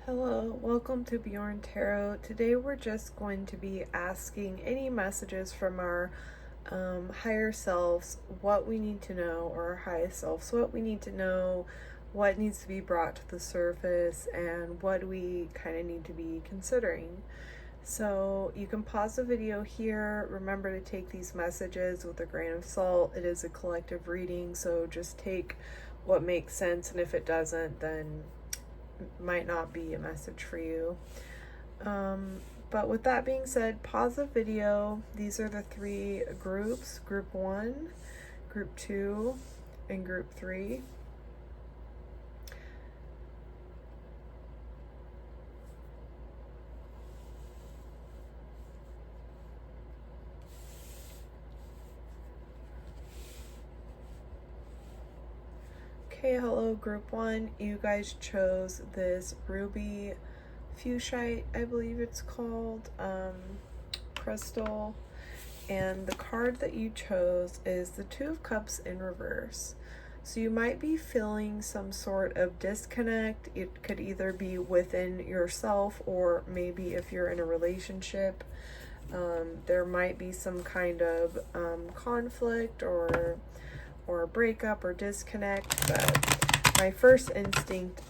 Hello, welcome to Bjorn Tarot. Today we're just going to be asking any messages from our higher selves, what we need to know, or our highest selves, what we need to know, what needs to be brought to the surface, and what we kind of need to be considering. So you can pause the video here. Remember to take these messages with a grain of salt. It is a collective reading, so just take what makes sense, and if it doesn't, then might not be a message for you. But with that being said, pause the video. These are the three groups: group 1, group 2, and group 3. Okay, hello group 1. You guys chose this ruby fuchsite, I believe it's called, crystal. And the card that you chose is the Two of Cups in reverse. So you might be feeling some sort of disconnect. It could either be within yourself, or maybe if you're in a relationship, there might be some kind of conflict or breakup or disconnect. But my first instinct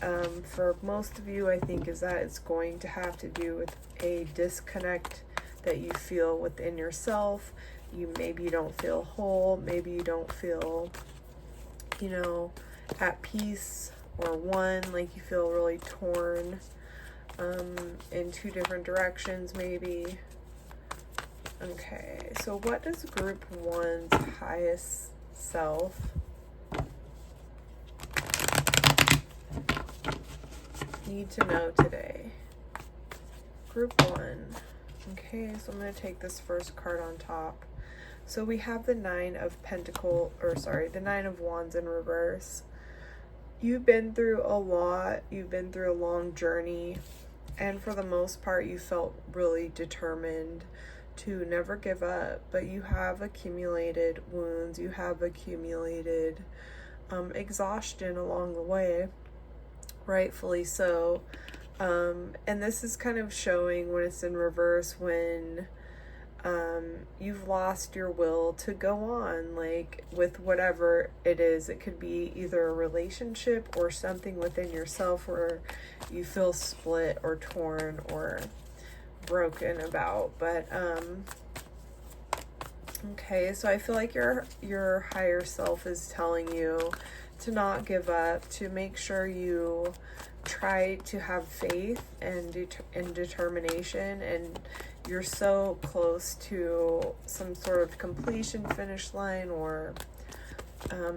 for most of you, I think, is that it's going to have to do with a disconnect that you feel within yourself. Maybe you don't feel whole, maybe you don't feel, at peace or one, like you feel really torn in two different directions maybe. Okay, so what does group 1's highest self need to know today? Group 1. Okay, so I'm going to take this first card on top. So we have the Nine of Wands in reverse. You've been through a lot. You've been through a long journey. And for the most part, you felt really determined to never give up. But you have accumulated wounds. You have accumulated exhaustion along the way. Rightfully so. And this is kind of showing when it's in reverse, when you've lost your will to go on, like with whatever it is. It could be either a relationship or something within yourself where you feel split or torn or broken about. But okay, so I feel like your higher self is telling you to not give up, to make sure you try to have faith and determination, and you're so close to some sort of completion, finish line, or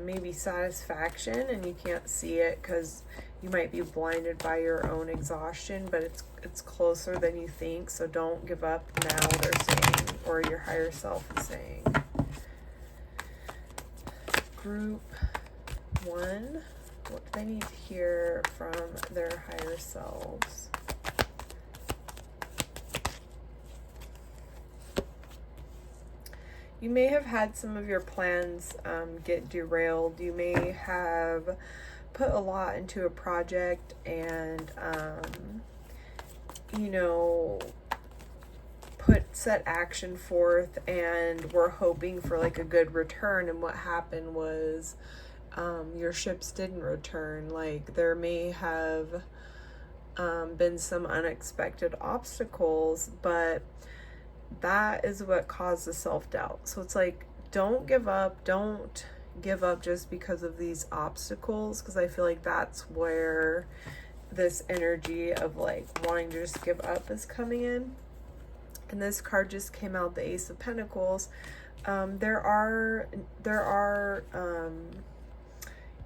maybe satisfaction, and you can't see it because you might be blinded by your own exhaustion, but it's closer than you think. So don't give up now, they're saying, or your higher self is saying. Group 1, what do they need to hear from their higher selves? You may have had some of your plans get derailed. You may have put a lot into a project and, set action forth and were hoping for like a good return. And what happened was your ships didn't return. Like there may have been some unexpected obstacles, but that is what caused the self-doubt. So it's like, don't give up. Don't give up just because of these obstacles, because I feel like that's where this energy of like wanting to just give up is coming in. And this card just came out, the Ace of Pentacles. There are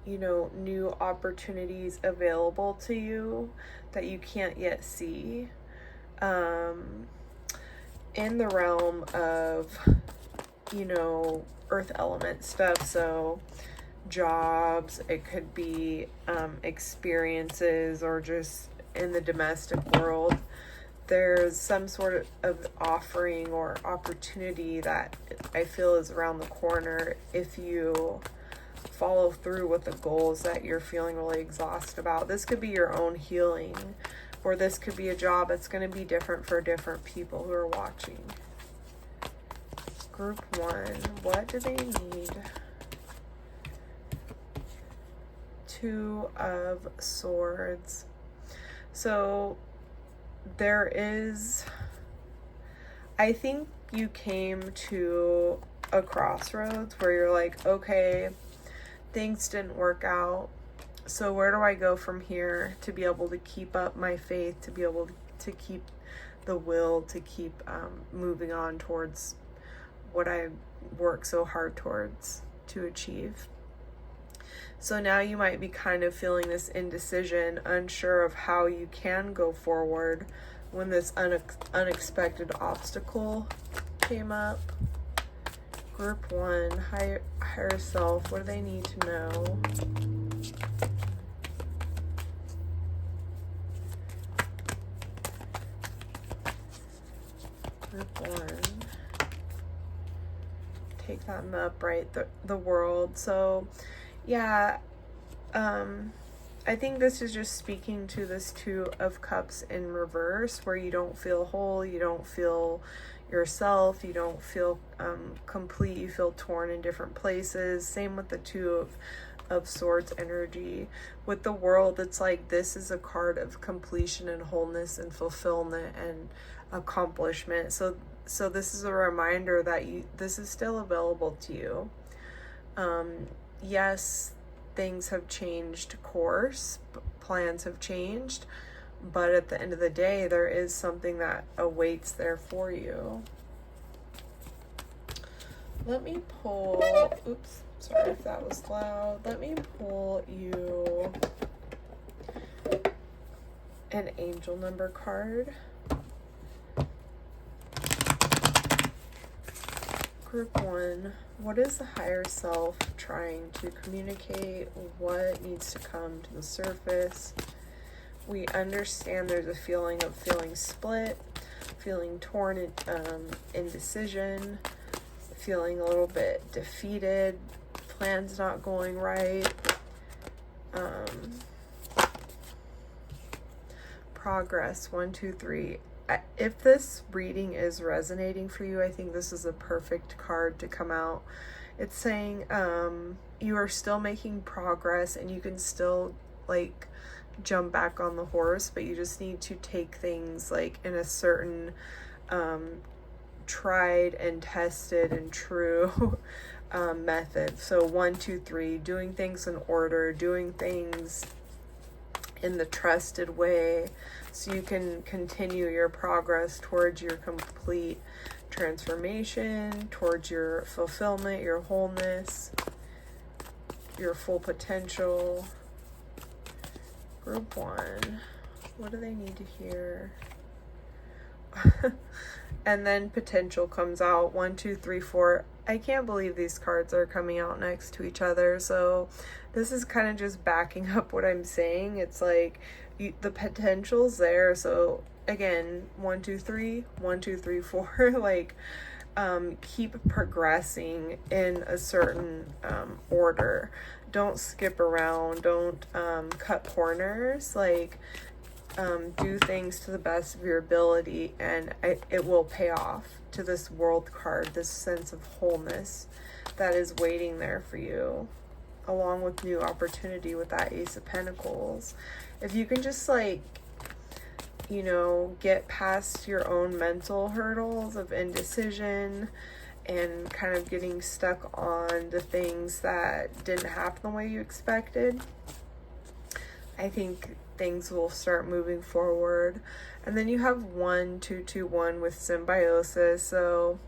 new opportunities available to you that you can't yet see. In the realm of, earth element stuff. So jobs, it could be experiences, or just in the domestic world. There's some sort of offering or opportunity that I feel is around the corner if you follow through with the goals that you're feeling really exhausted about. This could be your own healing, or this could be a job. It's going to be different for different people who are watching. Group 1, what do they need? 2 of Swords. So there is, I think you came to a crossroads where you're like, okay, things didn't work out. So where do I go from here to be able to keep up my faith, to be able to keep the will, to keep moving on towards what I work so hard towards to achieve? So now you might be kind of feeling this indecision, unsure of how you can go forward when this unexpected obstacle came up. Group 1, higher self, what do they need to know? Group 1, take that in the upright, the world. So yeah, I think this is just speaking to this 2 of Cups in reverse, where you don't feel whole, you don't feel yourself, you don't feel complete, you feel torn in different places. Same with the 2 of Swords energy. With the World, it's like this is a card of completion and wholeness and fulfillment and accomplishment. So this is a reminder that this is still available to you. Yes, things have changed course, plans have changed, but at the end of the day, there is something that awaits there for you. Let me pull, oops, sorry if that was loud. Let me pull you an angel number card. Group 1, what is the higher self trying to communicate? What needs to come to the surface? We understand there's a feeling of feeling split, feeling torn, indecision, feeling a little bit defeated, plans not going right. Progress, 1, 2, 3. If this reading is resonating for you, I think this is a perfect card to come out. It's saying you are still making progress and you can still like jump back on the horse, but you just need to take things like in a certain tried and tested and true method. So 1, 2, 3, doing things in order, doing things in the trusted way, so you can continue your progress towards your complete transformation, towards your fulfillment, your wholeness, your full potential. Group 1, what do they need to hear? And then potential comes out, 1, 2, 3, 4. I can't believe these cards are coming out next to each other. So this is kind of just backing up what I'm saying. It's like the potential's there. So again, 1, 2, 3, 1, 2, 3, 4. Like keep progressing in a certain order. Don't skip around. Don't cut corners. Like do things to the best of your ability, and it will pay off to this World card, this sense of wholeness that is waiting there for you, along with new opportunity with that Ace of Pentacles. If you can just like, you know, get past your own mental hurdles of indecision and kind of getting stuck on the things that didn't happen the way you expected, I think things will start moving forward. And then you have 1, 2, 2, 1 with symbiosis. So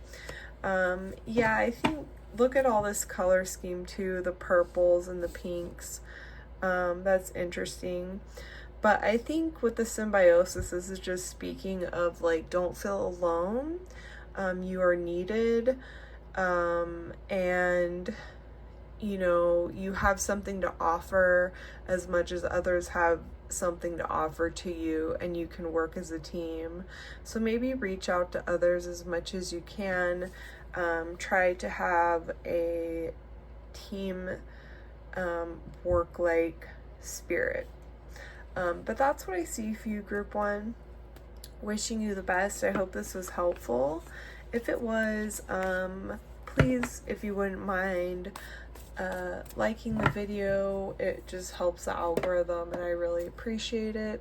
yeah, I think look at all this color scheme too, the purples and the pinks. That's interesting. But I think with the symbiosis, this is just speaking of like, don't feel alone. You are needed. And you know, you have something to offer as much as others have something to offer to you, and you can work as a team. So maybe reach out to others as much as you can. Try to have a team work-like spirit. But that's what I see for you, group 1. Wishing you the best. I hope this was helpful. If it was, please, if you wouldn't mind, liking the video. It just helps the algorithm and I really appreciate it.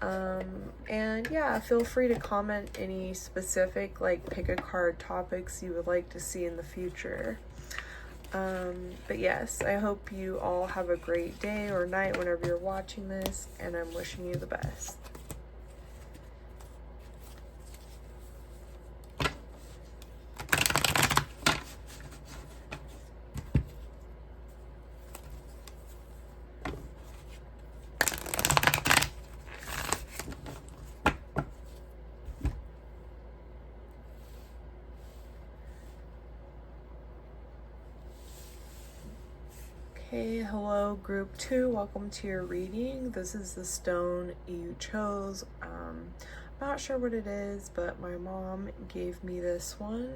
And yeah, feel free to comment any specific, like, pick a card topics you would like to see in the future. But yes, I hope you all have a great day or night whenever you're watching this, and I'm wishing you the best. Okay, hello group 2, welcome to your reading. This is the stone you chose. I'm not sure what it is, but my mom gave me this one.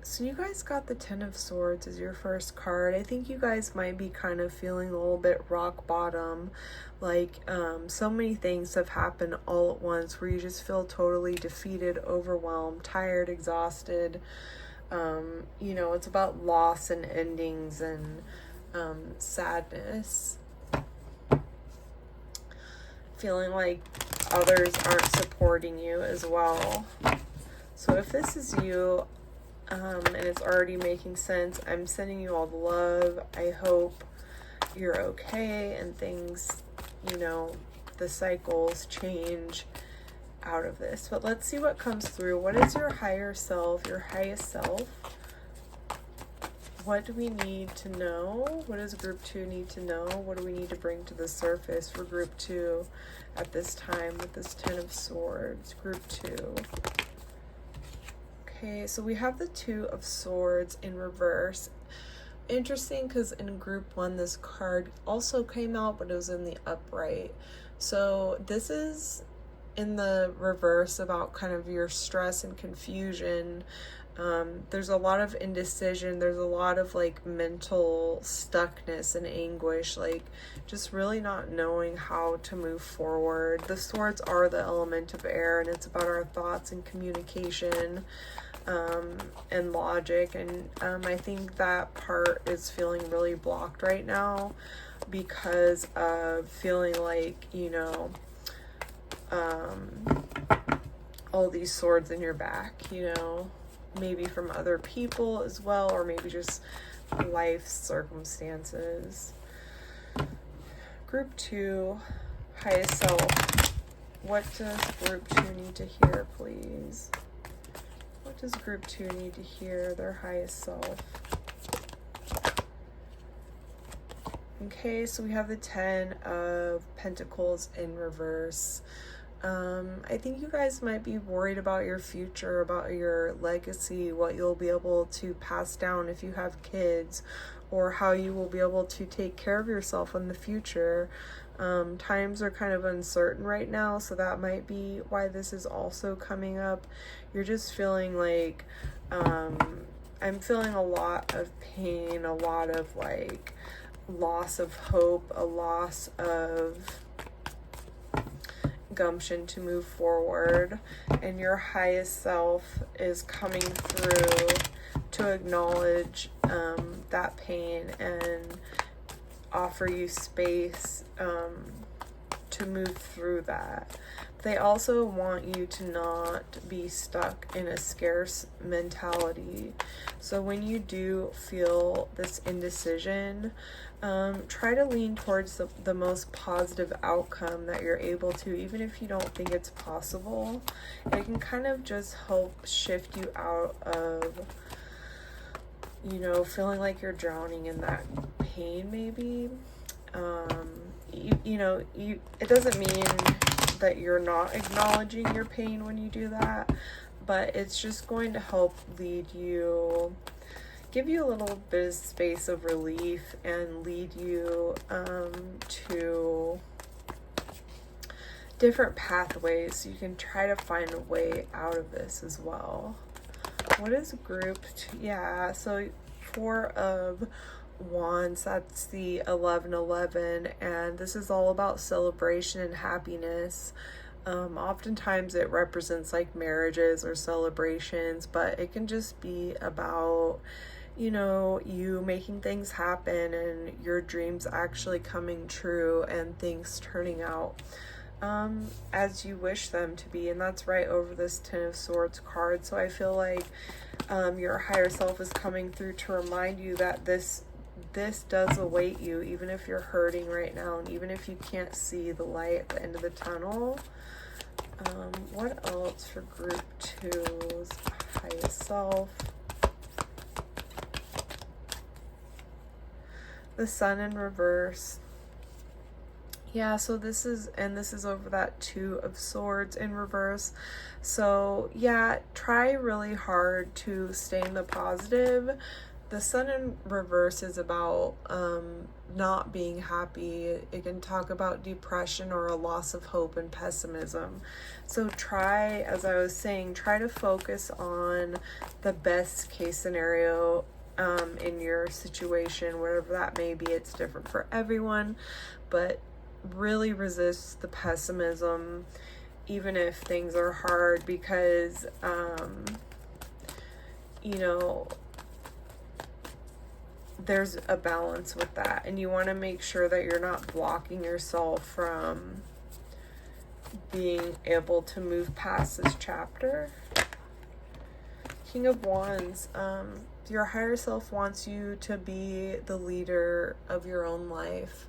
So you guys got the 10 of Swords as your first card. I think you guys might be kind of feeling a little bit rock bottom, like so many things have happened all at once where you just feel totally defeated, overwhelmed, tired, exhausted. You know, it's about loss and endings and sadness. Feeling like others aren't supporting you as well. So if this is you, and it's already making sense, I'm sending you all the love. I hope you're okay and things, you know, the cycles change out of this. But let's see what comes through. What is your higher self, your highest self? What do we need to know? What does group 2 need to know? What do we need to bring to the surface for group 2 at this time with this 10 of Swords? Group 2. Okay, so we have the 2 of Swords in reverse. Interesting, because in group 1 this card also came out, but it was in the upright. So this is in the reverse about kind of your stress and confusion. There's a lot of indecision. There's a lot of like mental stuckness and anguish, like just really not knowing how to move forward. The swords are the element of air, and it's about our thoughts and communication, and logic. And I think that part is feeling really blocked right now because of feeling like, you know, all these swords in your back, you know, maybe from other people as well, or maybe just life circumstances. Group 2, highest self. What does group 2 need to hear, please? What does group 2 need to hear, their highest self? Okay, so we have the 10 of Pentacles in reverse. I think you guys might be worried about your future, about your legacy, what you'll be able to pass down if you have kids, or how you will be able to take care of yourself in the future. Times are kind of uncertain right now, so that might be why this is also coming up. You're just feeling like, I'm feeling a lot of pain, a lot of like loss of hope, a loss of gumption to move forward, and your highest self is coming through to acknowledge that pain and offer you space to move through that. They also want you to not be stuck in a scarce mentality. So when you do feel this indecision, try to lean towards the most positive outcome that you're able to, even if you don't think it's possible. It can kind of just help shift you out of, you know, feeling like you're drowning in that pain maybe. It doesn't mean that you're not acknowledging your pain when you do that, but it's just going to help lead you, give you a little bit of space of relief, and lead you to different pathways so you can try to find a way out of this as well. What is group 2? Yeah, so 4 of Wands, that's the 1111, and this is all about celebration and happiness. Oftentimes it represents like marriages or celebrations, but it can just be about, you making things happen and your dreams actually coming true and things turning out as you wish them to be. And that's right over this Ten of Swords card. So I feel like your higher self is coming through to remind you that this does await you, even if you're hurting right now and even if you can't see the light at the end of the tunnel. What else for group 2's highest self? The Sun in reverse. Yeah, so this is over that Two of Swords in reverse. So yeah, try really hard to stay in the positive. The Sun in reverse is about not being happy. It can talk about depression or a loss of hope and pessimism. So try, as I was saying, try to focus on the best case scenario in your situation, whatever that may be. It's different for everyone, but really resist the pessimism even if things are hard, because there's a balance with that, and you want to make sure that you're not blocking yourself from being able to move past this chapter. King of Wands, your higher self wants you to be the leader of your own life.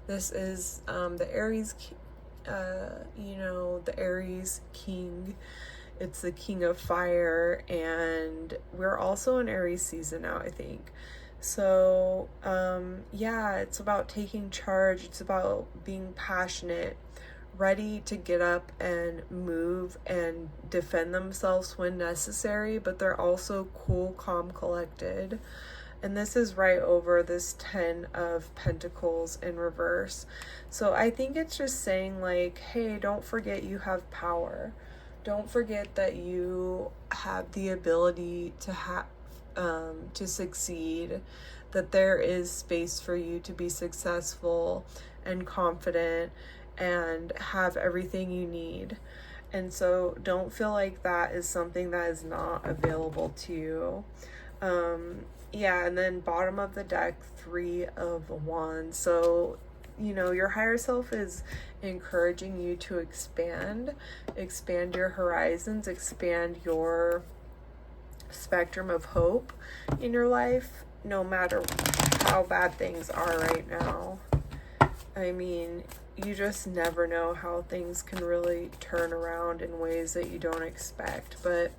This is the Aries, the Aries king. It's the king of fire, and we're also in Aries season now, I think. So, yeah, it's about taking charge. It's about being passionate, ready to get up and move and defend themselves when necessary, but they're also cool, calm, collected. And this is right over this 10 of Pentacles in reverse. So I think it's just saying like, hey, don't forget you have power. Don't forget that you have the ability to succeed, that there is space for you to be successful and confident and have everything you need. And so don't feel like that is something that is not available to you. Yeah, and then bottom of the deck, 3 of Wands. So, your higher self is encouraging you to expand your horizons, expand your spectrum of hope in your life, no matter how bad things are right now. I mean, you just never know how things can really turn around in ways that you don't expect. But,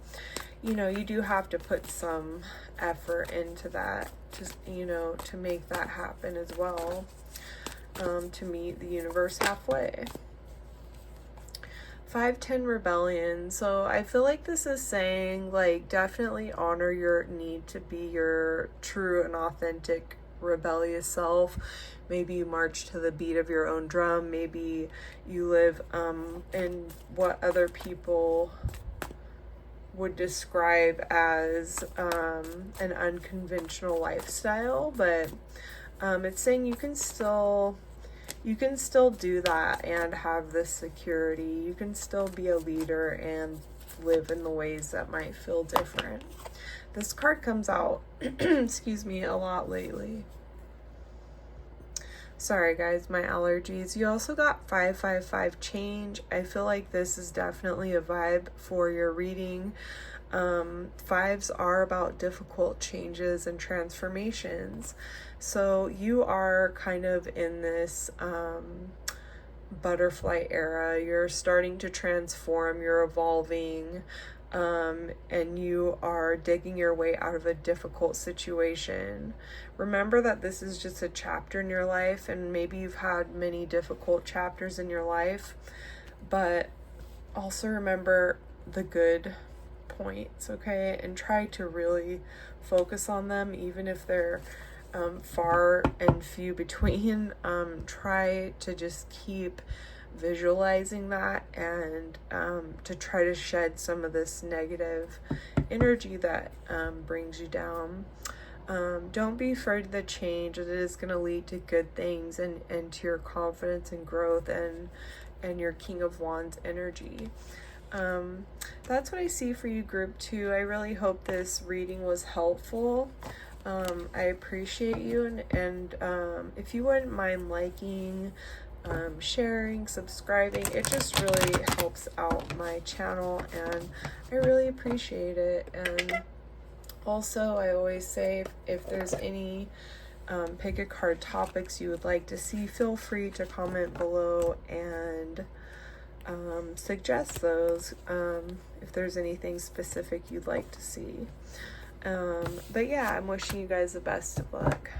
you do have to put some effort into that, to make that happen as well, to meet the universe halfway. 510 rebellion. So I feel like this is saying, like, definitely honor your need to be your true and authentic rebellious self. Maybe you march to the beat of your own drum. Maybe you live in what other people would describe as an unconventional lifestyle, but it's saying you can still do that and have this security. You can still be a leader and live in the ways that might feel different. This card comes out, excuse me, a lot lately. Sorry guys, my allergies. You also got 555 change. I feel like this is definitely a vibe for your reading. Fives are about difficult changes and transformations. So you are kind of in this butterfly era. You're starting to transform, you're evolving, and you are digging your way out of a difficult situation. Remember that this is just a chapter in your life, and maybe you've had many difficult chapters in your life, but also remember the good points, okay? And try to really focus on them, even if they're far and few between. Try to just keep visualizing that, and to try to shed some of this negative energy that brings you down. Don't be afraid of the change. It is going to lead to good things and to your confidence and growth and your King of Wands energy. That's what I see for you, group 2. I really hope this reading was helpful. I appreciate you, and if you wouldn't mind liking, sharing, subscribing, it just really helps out my channel, and I really appreciate it. And also, I always say, if there's any pick a card topics you would like to see, feel free to comment below and suggest those, if there's anything specific you'd like to see. But yeah, I'm wishing you guys the best of luck.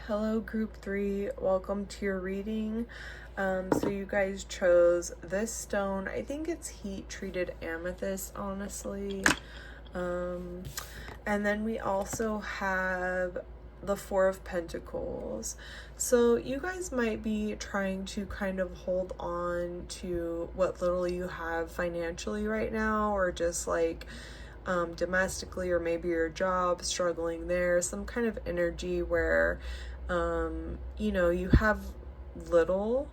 Hello, group 3. Welcome to your reading. So you guys chose this stone. I think it's heat treated amethyst, honestly. And then we also have the Four of Pentacles. So you guys might be trying to kind of hold on to what little you have financially right now, or just like domestically, or maybe your job, struggling there. Some kind of energy where you know, you have little,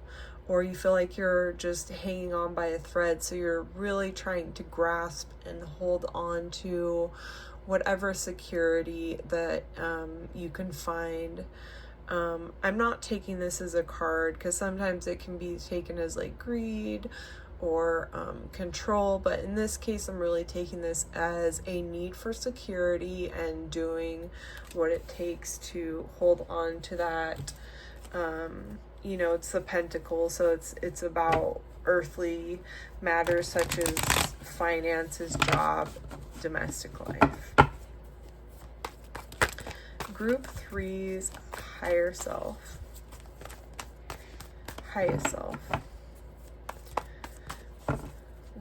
or you feel like you're just hanging on by a thread, so you're really trying to grasp and hold on to whatever security that you can find. I'm not taking this as a card, because sometimes it can be taken as like greed or control, but in this case I'm really taking this as a need for security and doing what it takes to hold on to that. You know, it's the Pentacles, so it's about earthly matters such as finances, job, domestic life. Group 3's higher self. Highest self.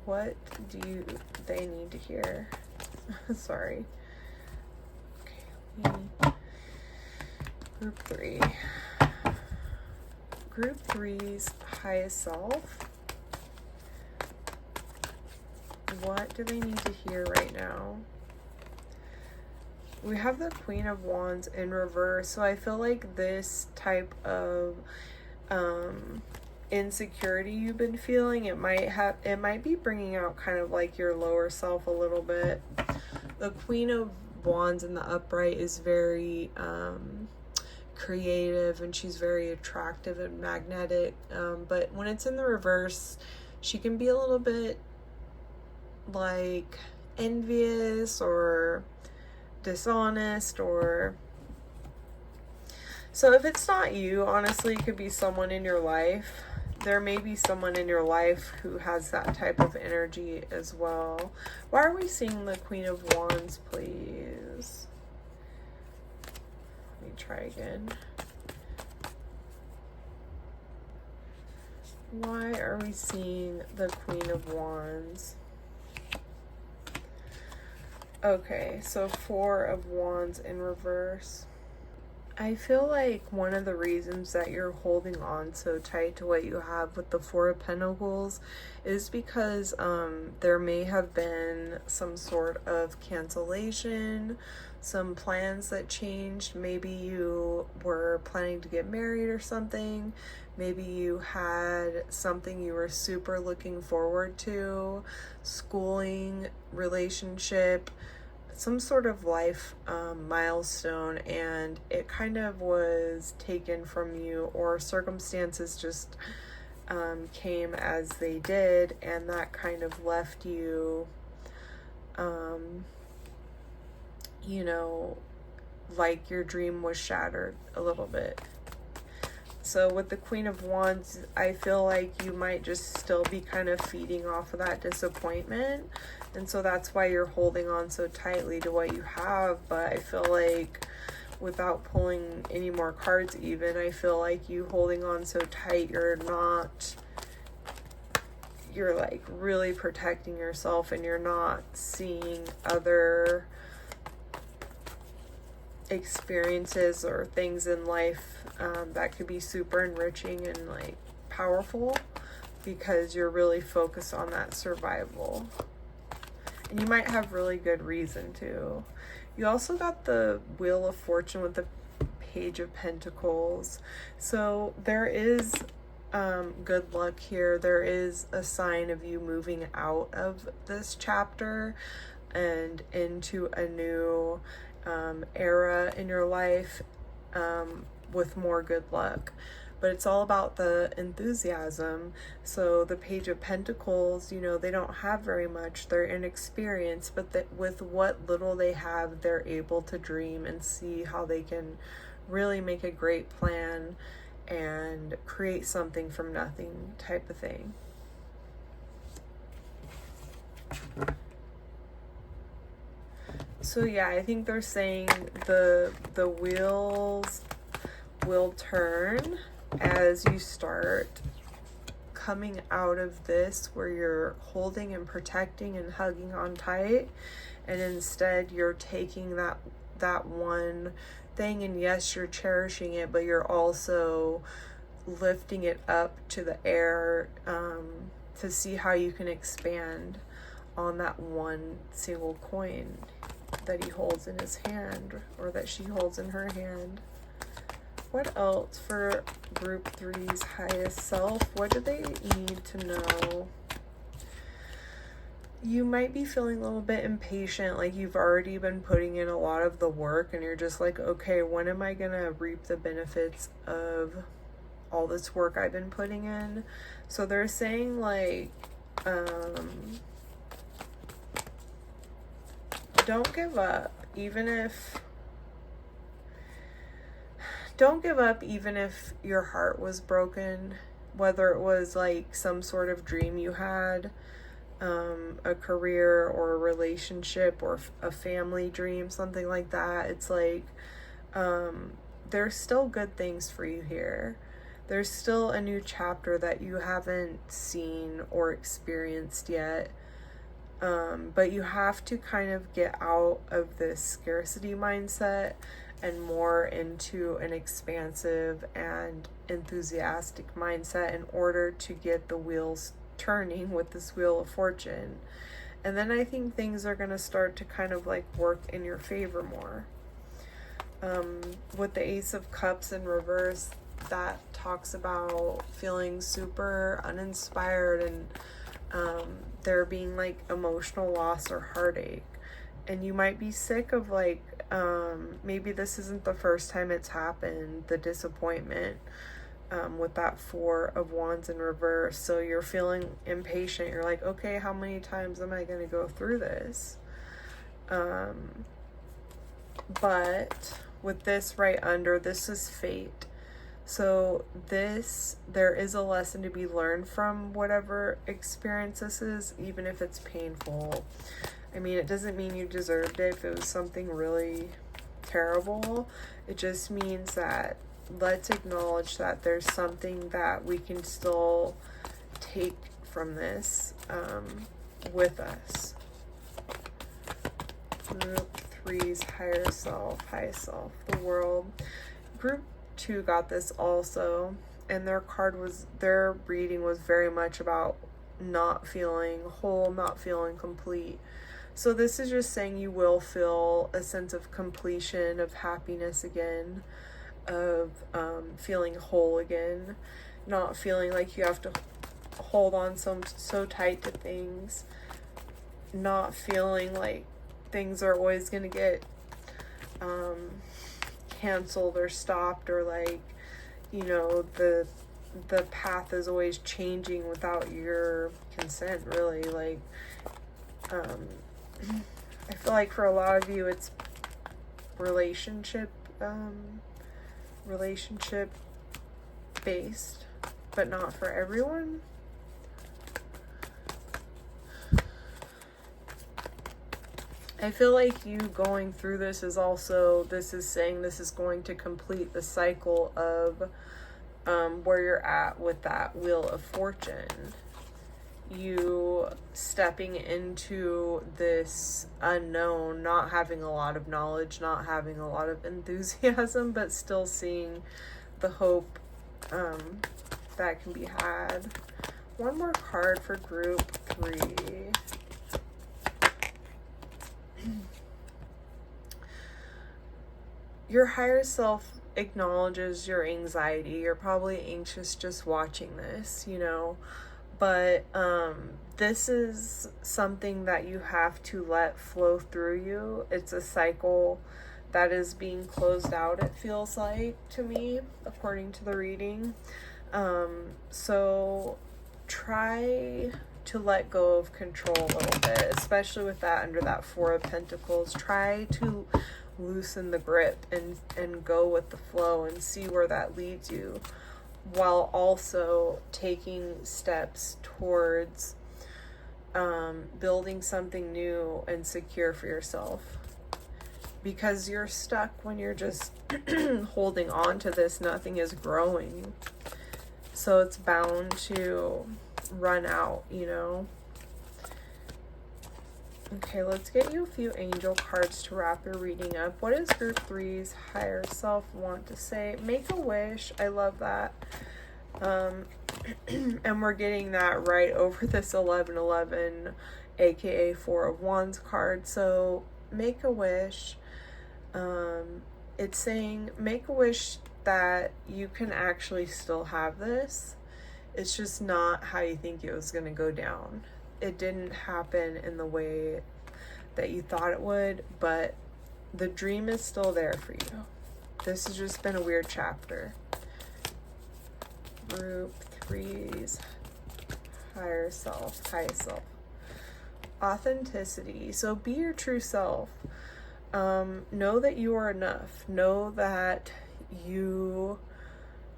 What do they need to hear? Sorry. Okay. Group 3. Group 3's highest self. What do they need to hear right now? We have the Queen of Wands in reverse, so I feel like this type of insecurity you've been feeling, it might be bringing out kind of like your lower self a little bit. The Queen of Wands in the upright is very creative, and she's very attractive and magnetic, but when it's in the reverse, she can be a little bit like envious or dishonest, or so if it's not you, honestly, it could be someone in your life. There may be someone in your life who has that type of energy as well. Why are we seeing the Queen of Wands, please? Let me try again. Why are we seeing the Queen of Wands? Okay, so Four of Wands in reverse. I feel like one of the reasons that you're holding on so tight to what you have with the Four of Pentacles is because there may have been some sort of cancellation, some plans that changed. Maybe you were planning to get married or something. Maybe you had something you were super looking forward to, schooling, relationship, some sort of life milestone, and it kind of was taken from you, or circumstances just came as they did, and that kind of left you, you know, like your dream was shattered a little bit. So with the Queen of Wands, I feel like you might just still be kind of feeding off of that disappointment. And so that's why you're holding on so tightly to what you have. But I feel like, without pulling any more cards even, I feel like you holding on so tight, you're you're like really protecting yourself and you're not seeing other experiences or things in life that could be super enriching and like powerful, because you're really focused on that survival. And you might have really good reason to. You also got the Wheel of Fortune with the Page of Pentacles. So there is good luck here. There is a sign of you moving out of this chapter and into a new era in your life with more good luck. But it's all about the enthusiasm. So the Page of Pentacles, you know, they don't have very much. They're inexperienced, but that with what little they have, they're able to dream and see how they can really make a great plan and create something from nothing type of thing. So yeah, I think they're saying the wheels will turn as you start coming out of this where you're holding and protecting and hugging on tight, and instead you're taking that one thing, and yes, you're cherishing it, but you're also lifting it up to the air to see how you can expand on that one single coin that he holds in his hand, or that she holds in her hand. What else for group 3's highest self? What do they need to know? You might be feeling a little bit impatient, like you've already been putting in a lot of the work and you're just like, okay, when am I gonna reap the benefits of all this work I've been putting in? So they're saying like, don't give up, even if your heart was broken, whether it was like some sort of dream you had, a career or a relationship or a family dream, something like that. It's like, there's still good things for you here. There's still a new chapter that you haven't seen or experienced yet. But you have to kind of get out of this scarcity mindset and more into an expansive and enthusiastic mindset in order to get the wheels turning with this Wheel of Fortune. And then I think things are going to start to kind of like work in your favor more. With the Ace of Cups in reverse, that talks about feeling super uninspired and there being like emotional loss or heartache. And you might be sick of like, maybe this isn't the first time it's happened, the disappointment with that Four of Wands in reverse. So you're feeling impatient. You're like, okay, how many times am I going to go through this? But with this right under, this is fate. So there is a lesson to be learned from whatever experience this is, even if it's painful. I mean, it doesn't mean you deserved it if it was something really terrible. It just means that let's acknowledge that there's something that we can still take from this with us. Group 3's highest self, the world. Group 2 got this also, and their reading was very much about not feeling whole, not feeling complete. So this is just saying you will feel a sense of completion, of happiness again, of feeling whole again, not feeling like you have to hold on so tight to things, not feeling like things are always going to get canceled or stopped, or like, you know, the path is always changing without your consent, really. Like, I feel like for a lot of you it's relationship based, but not for everyone. I feel like you going through this is saying this is going to complete the cycle of where you're at with that Wheel of Fortune. you stepping into this unknown, not having a lot of knowledge, not having a lot of enthusiasm, but still seeing the hope that can be had. One more card for group 3. Your higher self acknowledges your anxiety. You're probably anxious just watching this, you know, but this is something that you have to let flow through you. It's a cycle that is being closed out, it feels like to me, according to the reading. So try to let go of control a little bit, especially with that under that 4 of Pentacles. Try to loosen the grip and go with the flow and see where that leads you, while also taking steps towards building something new and secure for yourself. Because you're stuck when you're just holding on to this. Nothing is growing. So it's bound to run out, you know. Okay, let's get you a few angel cards to wrap your reading up. What does group 3's higher self want to say? Make a wish. I love that. And we're getting that right over this 1111, aka 4 of Wands card. So make a wish. It's saying make a wish that you can actually still have this. It's just not how you think it was going to go down. It didn't happen in the way that you thought it would, but the dream is still there for you. This has just been a weird chapter. Group 3's higher self, highest self. Authenticity. So be your true self. Know that you are enough. Know that you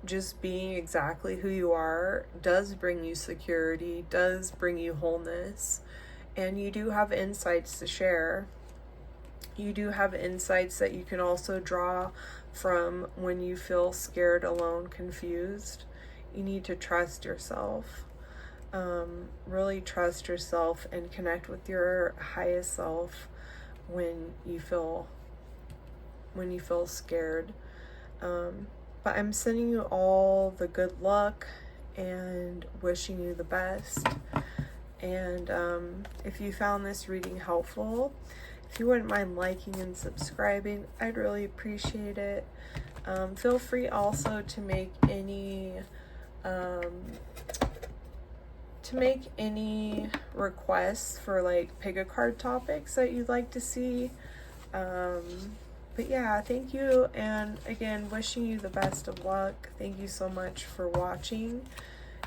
just being exactly who you are does bring you security, does bring you wholeness, and you do have insights to share. You do have insights that you can also draw from when you feel scared, alone, confused. You need to trust yourself. Really trust yourself and connect with your highest self when you feel scared. But I'm sending you all the good luck and wishing you the best. And if you found this reading helpful, if you wouldn't mind liking and subscribing, I'd really appreciate it. Feel free also to make any requests for like pick a card topics that you'd like to see. But yeah, thank you, and again, wishing you the best of luck. Thank you so much for watching,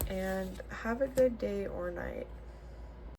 and have a good day or night.